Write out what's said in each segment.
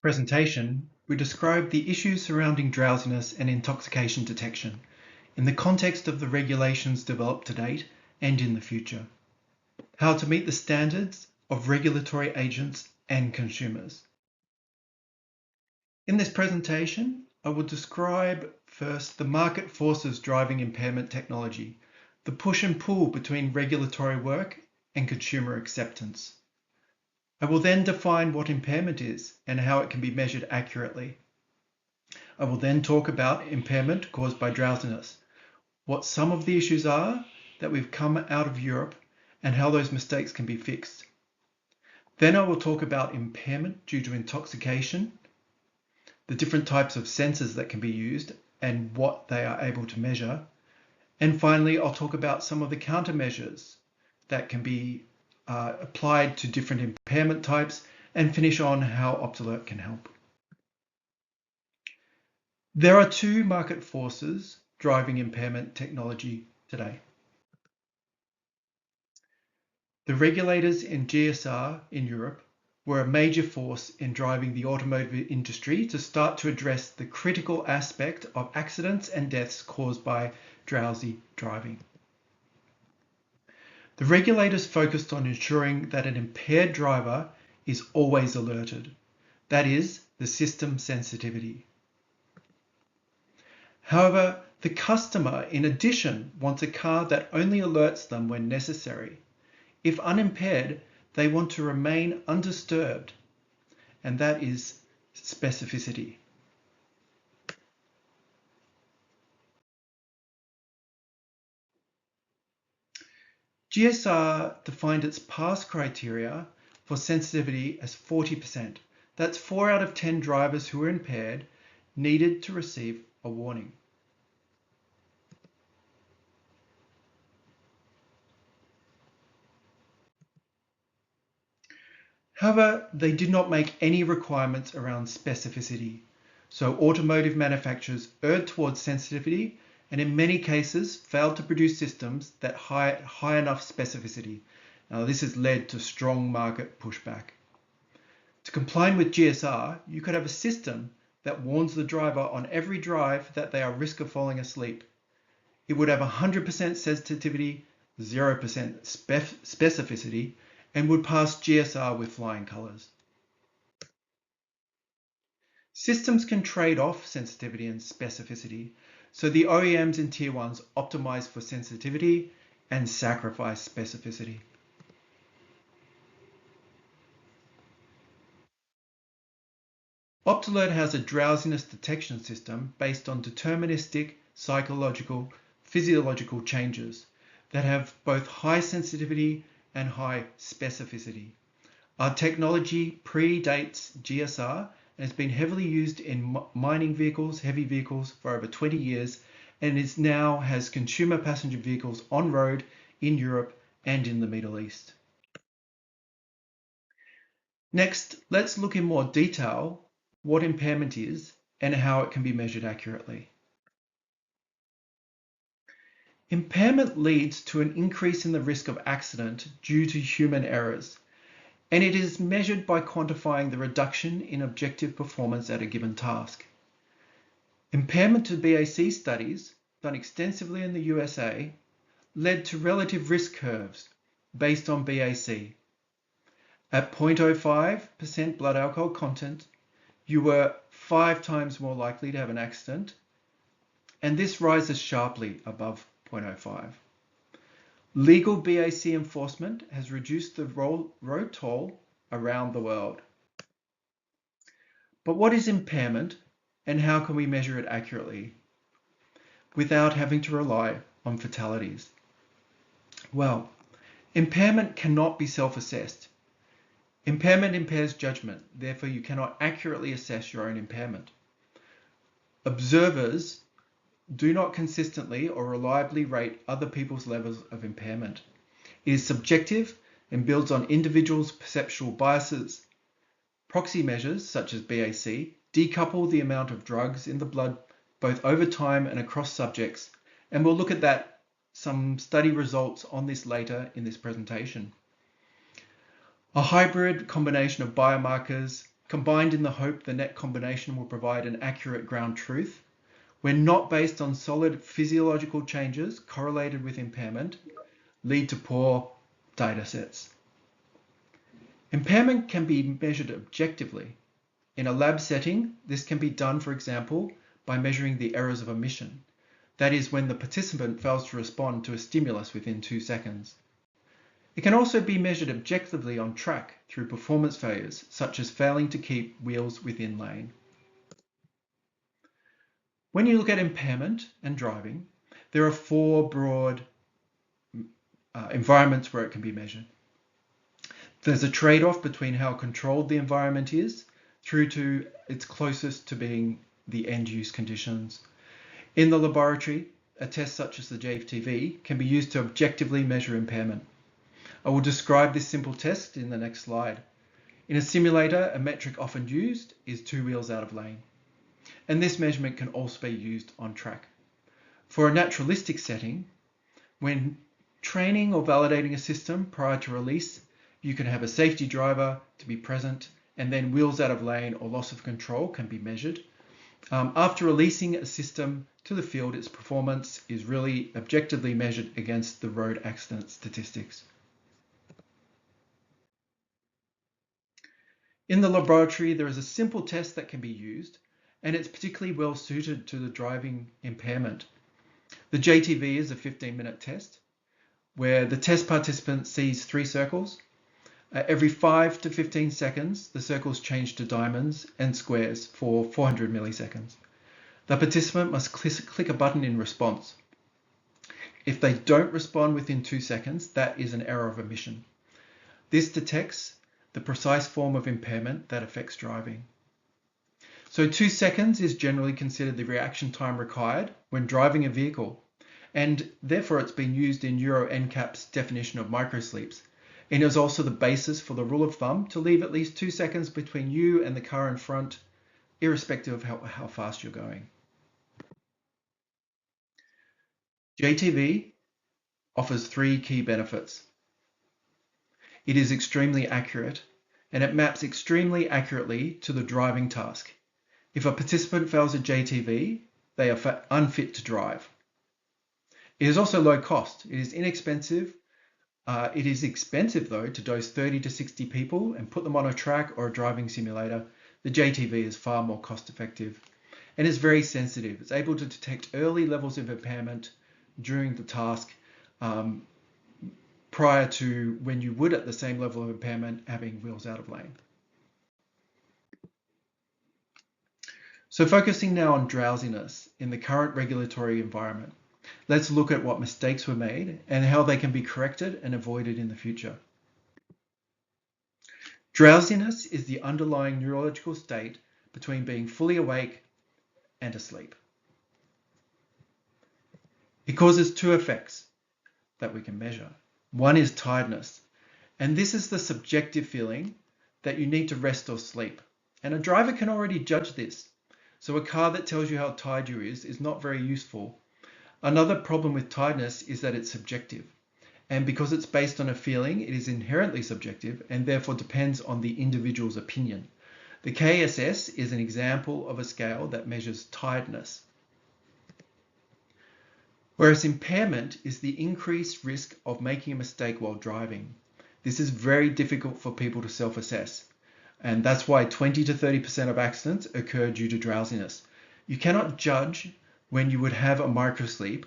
Presentation, we describe the issues surrounding drowsiness and intoxication detection in the context of the regulations developed to date and in the future, how to meet the standards of regulatory agents and consumers. In this presentation, I will describe first the market forces driving impairment technology, the push and pull between regulatory work and consumer acceptance. I will then define what impairment is and how it can be measured accurately. I will then talk about impairment caused by drowsiness, what some of the issues are that we've come out of Europe, and how those mistakes can be fixed. Then I will talk about impairment due to intoxication, the different types of sensors that can be used and what they are able to measure. And finally, I'll talk about some of the countermeasures that can be applied to different impairment types, and finish on how Optalert can help. There are two market forces driving impairment technology today. The regulators in GSR in Europe were a major force in driving the automotive industry to start to address the critical aspect of accidents and deaths caused by drowsy driving. The regulators focused on ensuring that an impaired driver is always alerted, that is, the system sensitivity. However, the customer, in addition, wants a car that only alerts them when necessary. If unimpaired, they want to remain undisturbed, and that is specificity. GSR defined its pass criteria for sensitivity as 40%. That's 4 out of 10 drivers who were impaired needed to receive a warning. However, they did not make any requirements around specificity. So automotive manufacturers erred towards sensitivity and in many cases failed to produce systems that high enough specificity. Now this has led to strong market pushback. To comply with GSR, you could have a system that warns the driver on every drive that they are at risk of falling asleep. It would have 100% sensitivity, 0% specificity, and would pass GSR with flying colors. Systems can trade off sensitivity and specificity, so the OEMs and Tier 1s optimize for sensitivity and sacrifice specificity. Optalert has a drowsiness detection system based on deterministic, psychological, physiological changes that have both high sensitivity and high specificity. Our technology predates GSR and has been heavily used in mining vehicles, heavy vehicles for over 20 years, and is now has consumer passenger vehicles on road in Europe and in the Middle East. Next, let's look in more detail what impairment is and how it can be measured accurately. Impairment leads to an increase in the risk of accident due to human errors, and it is measured by quantifying the reduction in objective performance at a given task. Impairment to BAC studies, done extensively in the USA, led to relative risk curves based on BAC. At 0.05% blood alcohol content, you were 5 times more likely to have an accident, and this rises sharply above 0.05. Legal BAC enforcement has reduced the road toll around the world. But what is impairment and how can we measure it accurately without having to rely on fatalities? Well, impairment cannot be self-assessed. Impairment impairs judgment, therefore you cannot accurately assess your own impairment. Observers do not consistently or reliably rate other people's levels of impairment. It is subjective and builds on individuals' perceptual biases. Proxy measures, such as BAC, decouple the amount of drugs in the blood both over time and across subjects, and we'll look at some study results on this later in this presentation. A hybrid combination of biomarkers, combined in the hope the net combination will provide an accurate ground truth, when not based on solid physiological changes correlated with impairment, lead to poor data sets. Impairment can be measured objectively. In a lab setting, this can be done, for example, by measuring the errors of omission. That is, when the participant fails to respond to a stimulus within 2 seconds. It can also be measured objectively on track through performance failures, such as failing to keep wheels within lane. When you look at impairment and driving, there are 4 broad environments where it can be measured. There's a trade-off between how controlled the environment is through to its closest to being the end-use conditions. In the laboratory, a test such as the JFTV can be used to objectively measure impairment. I will describe this simple test in the next slide. In a simulator, a metric often used is 2 wheels out of lane. And this measurement can also be used on track. For a naturalistic setting, when training or validating a system prior to release, you can have a safety driver to be present, and then wheels out of lane or loss of control can be measured. After releasing a system to the field, its performance is really objectively measured against the road accident statistics. In the laboratory, there is a simple test that can be used, and it's particularly well suited to the driving impairment. The JTV is a 15-minute test where the test participant sees 3 circles. Every 5 to 15 seconds, the circles change to diamonds and squares for 400 milliseconds. The participant must click a button in response. If they don't respond within 2 seconds, that is an error of omission. This detects the precise form of impairment that affects driving. So 2 seconds is generally considered the reaction time required when driving a vehicle, and therefore it's been used in Euro NCAP's definition of microsleeps. And is also the basis for the rule of thumb to leave at least 2 seconds between you and the car in front, irrespective of how fast you're going. JTV offers 3 key benefits. It is extremely accurate, and it maps extremely accurately to the driving task. If a participant fails a JTV, they are unfit to drive. It is also low cost. It is inexpensive. It is expensive, though, to dose 30 to 60 people and put them on a track or a driving simulator. The JTV is far more cost effective and is very sensitive. It's able to detect early levels of impairment during the task prior to when you would, at the same level of impairment, having wheels out of lane. So focusing now on drowsiness in the current regulatory environment, let's look at what mistakes were made and how they can be corrected and avoided in the future. Drowsiness is the underlying neurological state between being fully awake and asleep. It causes 2 effects that we can measure. One is tiredness, and this is the subjective feeling that you need to rest or sleep. And a driver can already judge this. So a car that tells you how tired you is not very useful. Another problem with tiredness is that it's subjective. And because it's based on a feeling, it is inherently subjective and therefore depends on the individual's opinion. The KSS is an example of a scale that measures tiredness. Whereas impairment is the increased risk of making a mistake while driving. This is very difficult for people to self-assess. And that's why 20 to 30% of accidents occur due to drowsiness. You cannot judge when you would have a microsleep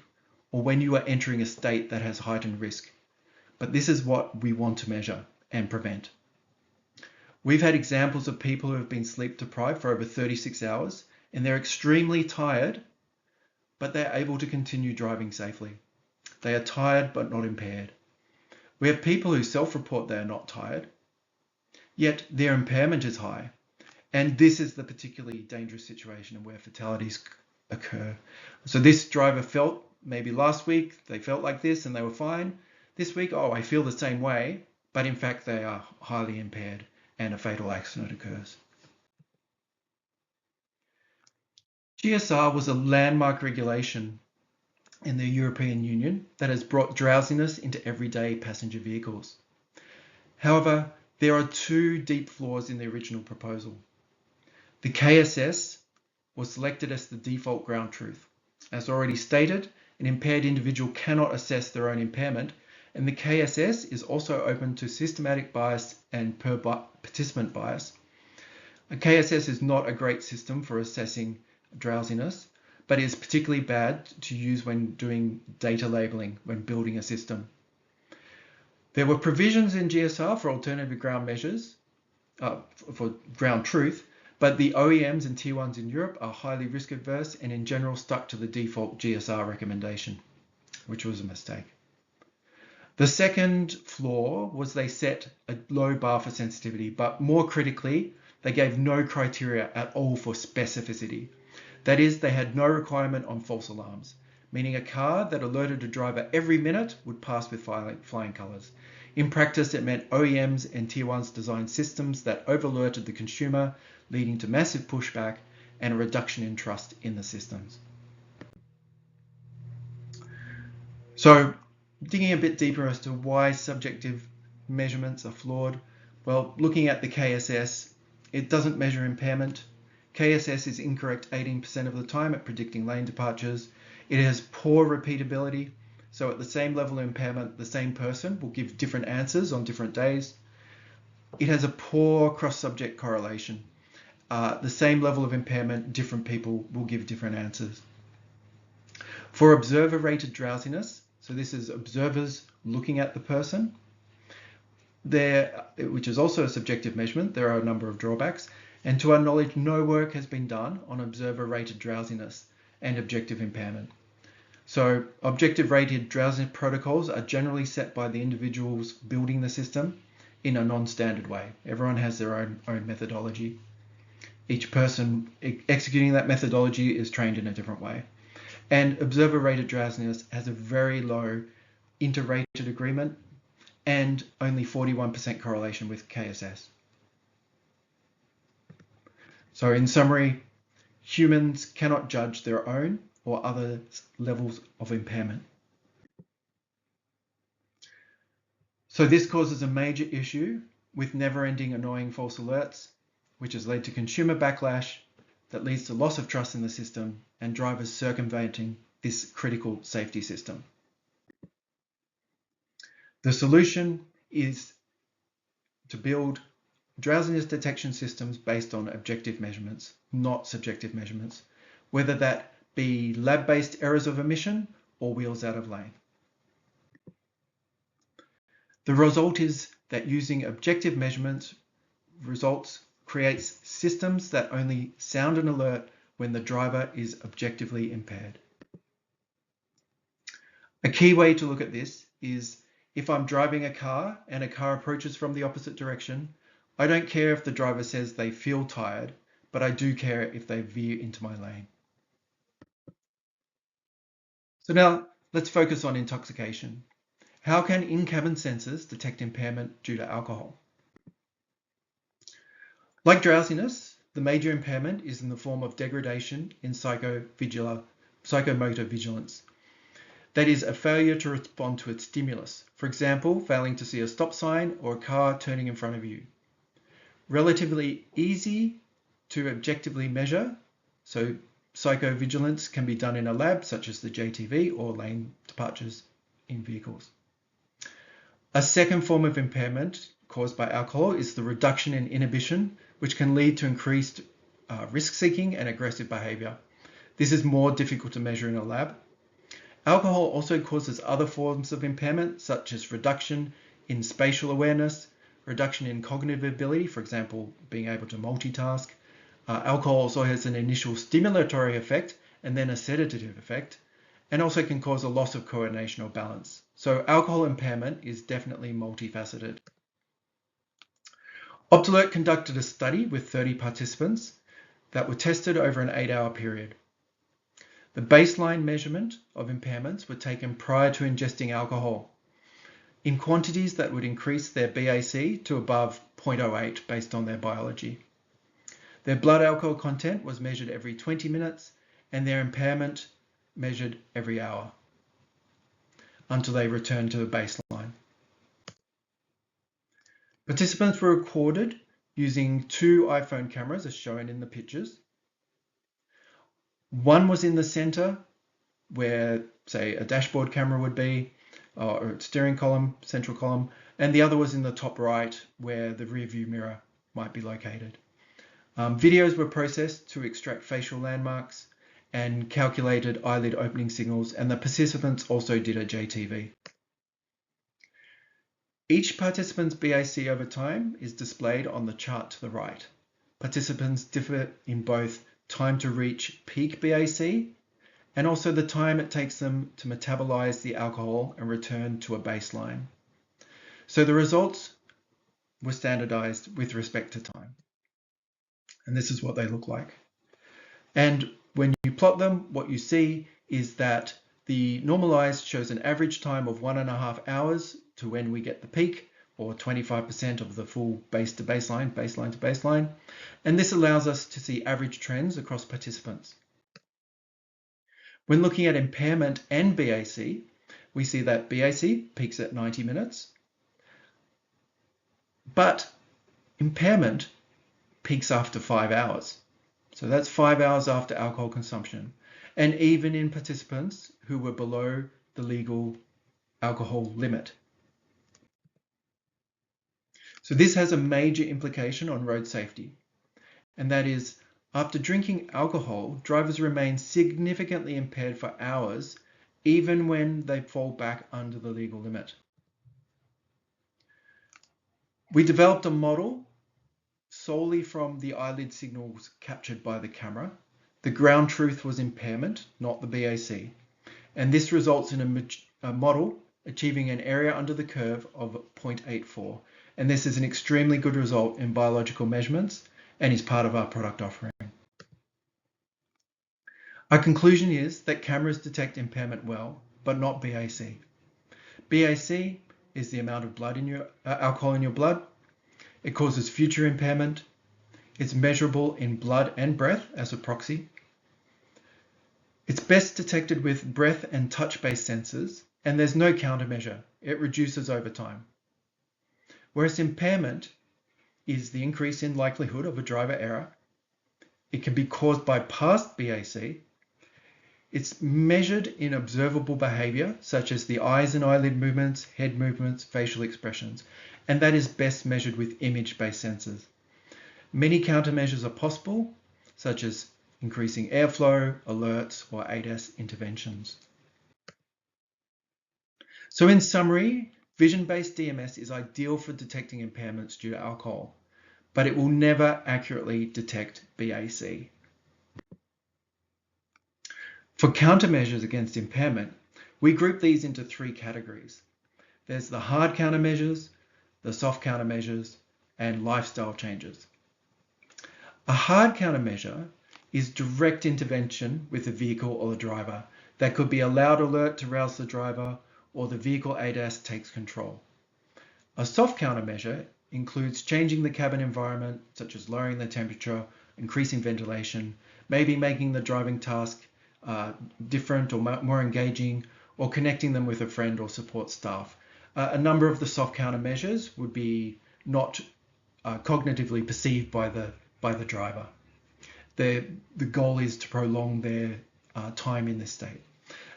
or when you are entering a state that has heightened risk. But this is what we want to measure and prevent. We've had examples of people who have been sleep deprived for over 36 hours and they're extremely tired, but they're able to continue driving safely. They are tired but not impaired. We have people who self-report they are not tired, yet their impairment is high. And this is the particularly dangerous situation where fatalities occur. So this driver felt, maybe last week they felt like this and they were fine. This week, I feel the same way, but in fact they are highly impaired and a fatal accident occurs. GSR was a landmark regulation in the European Union that has brought drowsiness into everyday passenger vehicles. However, there are 2 deep flaws in the original proposal. The KSS was selected as the default ground truth. As already stated, an impaired individual cannot assess their own impairment, and the KSS is also open to systematic bias and participant bias. A KSS is not a great system for assessing drowsiness, but is particularly bad to use when doing data labeling, when building a system. There were provisions in GSR for alternative ground measures, for ground truth, but the OEMs and Tier 1s in Europe are highly risk adverse and in general stuck to the default GSR recommendation, which was a mistake. The second flaw was they set a low bar for sensitivity, but more critically, they gave no criteria at all for specificity. That is, they had no requirement on false alarms, meaning a car that alerted a driver every minute would pass with flying colours. In practice, it meant OEMs and Tier 1s designed systems that over-alerted the consumer, leading to massive pushback and a reduction in trust in the systems. So, digging a bit deeper as to why subjective measurements are flawed, well, looking at the KSS, it doesn't measure impairment. KSS is incorrect 18% of the time at predicting lane departures. It has poor repeatability, so at the same level of impairment, the same person will give different answers on different days. It has a poor cross-subject correlation. The same level of impairment, different people will give different answers. For observer-rated drowsiness, so this is observers looking at the person, which is also a subjective measurement, there are a number of drawbacks, and to our knowledge, no work has been done on observer-rated drowsiness and objective impairment. So objective-rated drowsiness protocols are generally set by the individuals building the system in a non-standard way. Everyone has their own methodology. Each person executing that methodology is trained in a different way. And observer-rated drowsiness has a very low inter-rated agreement and only 41% correlation with KSS. So in summary, humans cannot judge their own or other levels of impairment. So this causes a major issue with never-ending annoying false alerts, which has led to consumer backlash that leads to loss of trust in the system and drivers circumventing this critical safety system. The solution is to build drowsiness detection systems based on objective measurements, not subjective measurements, whether that be lab-based errors of omission or wheels out of lane. The result is that using objective measurements creates systems that only sound an alert when the driver is objectively impaired. A key way to look at this is if I'm driving a car and a car approaches from the opposite direction, I don't care if the driver says they feel tired, but I do care if they veer into my lane. So now let's focus on intoxication. How can in-cabin sensors detect impairment due to alcohol? Like drowsiness, the major impairment is in the form of degradation in psychomotor vigilance. That is, a failure to respond to its stimulus. For example, failing to see a stop sign or a car turning in front of you. Relatively easy to objectively measure, so psychovigilance can be done in a lab such as the JTV or lane departures in vehicles. A second form of impairment caused by alcohol is the reduction in inhibition, which can lead to increased risk-seeking and aggressive behavior. This is more difficult to measure in a lab. Alcohol also causes other forms of impairment, such as reduction in spatial awareness, reduction in cognitive ability, for example, being able to multitask. Alcohol also has an initial stimulatory effect and then a sedative effect, and also can cause a loss of coordination or balance. So alcohol impairment is definitely multifaceted. Optalert conducted a study with 30 participants that were tested over an 8-hour period. The baseline measurement of impairments were taken prior to ingesting alcohol in quantities that would increase their BAC to above 0.08 based on their biology. Their blood alcohol content was measured every 20 minutes and their impairment measured every hour until they returned to the baseline. Participants were recorded using two iPhone cameras as shown in the pictures. One was in the center where, say, a dashboard camera would be, or a steering column, central column, and the other was in the top right where the rear view mirror might be located. Videos were processed to extract facial landmarks and calculated eyelid opening signals, and the participants also did a JTV. Each participant's BAC over time is displayed on the chart to the right. Participants differ in both time to reach peak BAC and also the time it takes them to metabolize the alcohol and return to a baseline. So the results were standardized with respect to time. And this is what they look like. And when you plot them, what you see is that the normalized shows an average time of 1.5 hours to when we get the peak, or 25% of the full base to baseline, baseline to baseline. And this allows us to see average trends across participants. When looking at impairment and BAC, we see that BAC peaks at 90 minutes, but impairment peaks after 5 hours. So that's 5 hours after alcohol consumption. And even in participants who were below the legal alcohol limit. So this has a major implication on road safety. And that is, after drinking alcohol, drivers remain significantly impaired for hours, even when they fall back under the legal limit. We developed a model solely from the eyelid signals captured by the camera. The ground truth was impairment, not the BAC. And this results in a model achieving an area under the curve of 0.84. And this is an extremely good result in biological measurements and is part of our product offering. Our conclusion is that cameras detect impairment well, but not BAC. BAC is the amount of blood in your alcohol in your blood. It causes future impairment. It's measurable in blood and breath as a proxy. It's best detected with breath and touch-based sensors, and there's no countermeasure. It reduces over time. Whereas impairment is the increase in likelihood of a driver error. It can be caused by past BAC. It's measured in observable behavior, such as the eyes and eyelid movements, head movements, facial expressions, and that is best measured with image-based sensors. Many countermeasures are possible, such as increasing airflow, alerts, or ADAS interventions. So in summary, vision-based DMS is ideal for detecting impairments due to alcohol, but it will never accurately detect BAC. For countermeasures against impairment, we group these into three categories. There's the hard countermeasures, the soft countermeasures, and lifestyle changes. A hard countermeasure is direct intervention with the vehicle or the driver. That could be a loud alert to rouse the driver, or the vehicle ADAS takes control. A soft countermeasure includes changing the cabin environment, such as lowering the temperature, increasing ventilation, maybe making the driving task different or more engaging, or connecting them with a friend or support staff. A number of the soft countermeasures would be not cognitively perceived by the driver. The goal is to prolong their time in this state.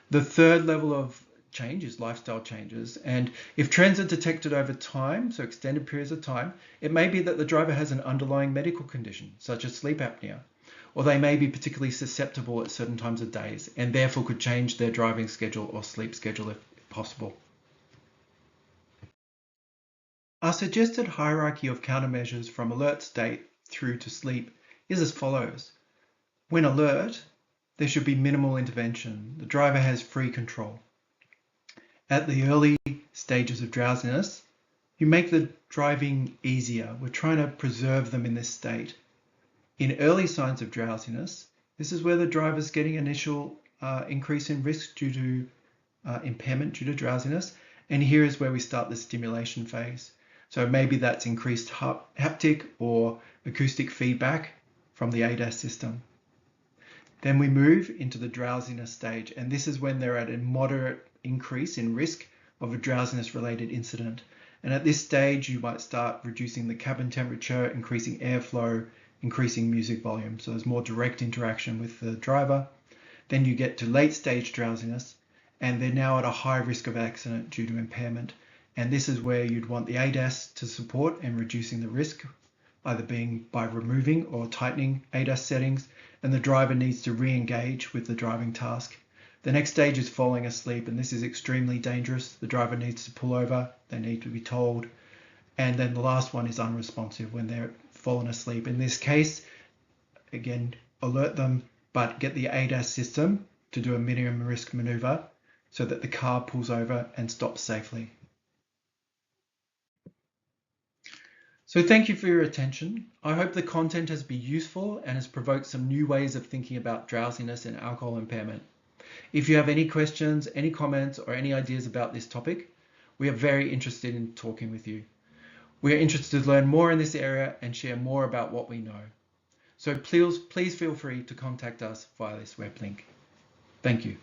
The third level of change is lifestyle changes, and if trends are detected over time, so extended periods of time, it may be that the driver has an underlying medical condition, such as sleep apnea, or they may be particularly susceptible at certain times of days and therefore could change their driving schedule or sleep schedule if possible. Our suggested hierarchy of countermeasures from alert state through to sleep is as follows. When alert, there should be minimal intervention. The driver has free control. At the early stages of drowsiness, you make the driving easier. We're trying to preserve them in this state. In early signs of drowsiness, this is where the driver's getting initial increase in risk due to impairment due to drowsiness. And here is where we start the stimulation phase. So maybe that's increased haptic or acoustic feedback from the ADAS system. Then we move into the drowsiness stage, and this is when they're at a moderate increase in risk of a drowsiness-related incident. And at this stage, you might start reducing the cabin temperature, increasing airflow, increasing music volume. So there's more direct interaction with the driver. Then you get to late stage drowsiness, and they're now at a high risk of accident due to impairment. And this is where you'd want the ADAS to support in reducing the risk, either being by removing or tightening ADAS settings, and the driver needs to re-engage with the driving task. The next stage is falling asleep, and this is extremely dangerous. The driver needs to pull over, they need to be told. And then the last one is unresponsive, when they're fallen asleep. In this case, again, alert them, but get the ADAS system to do a minimum risk maneuver so that the car pulls over and stops safely. So thank you for your attention. I hope the content has been useful and has provoked some new ways of thinking about drowsiness and alcohol impairment. If you have any questions, any comments, or any ideas about this topic, we are very interested in talking with you. We are interested to learn more in this area and share more about what we know. So please feel free to contact us via this web link. Thank you.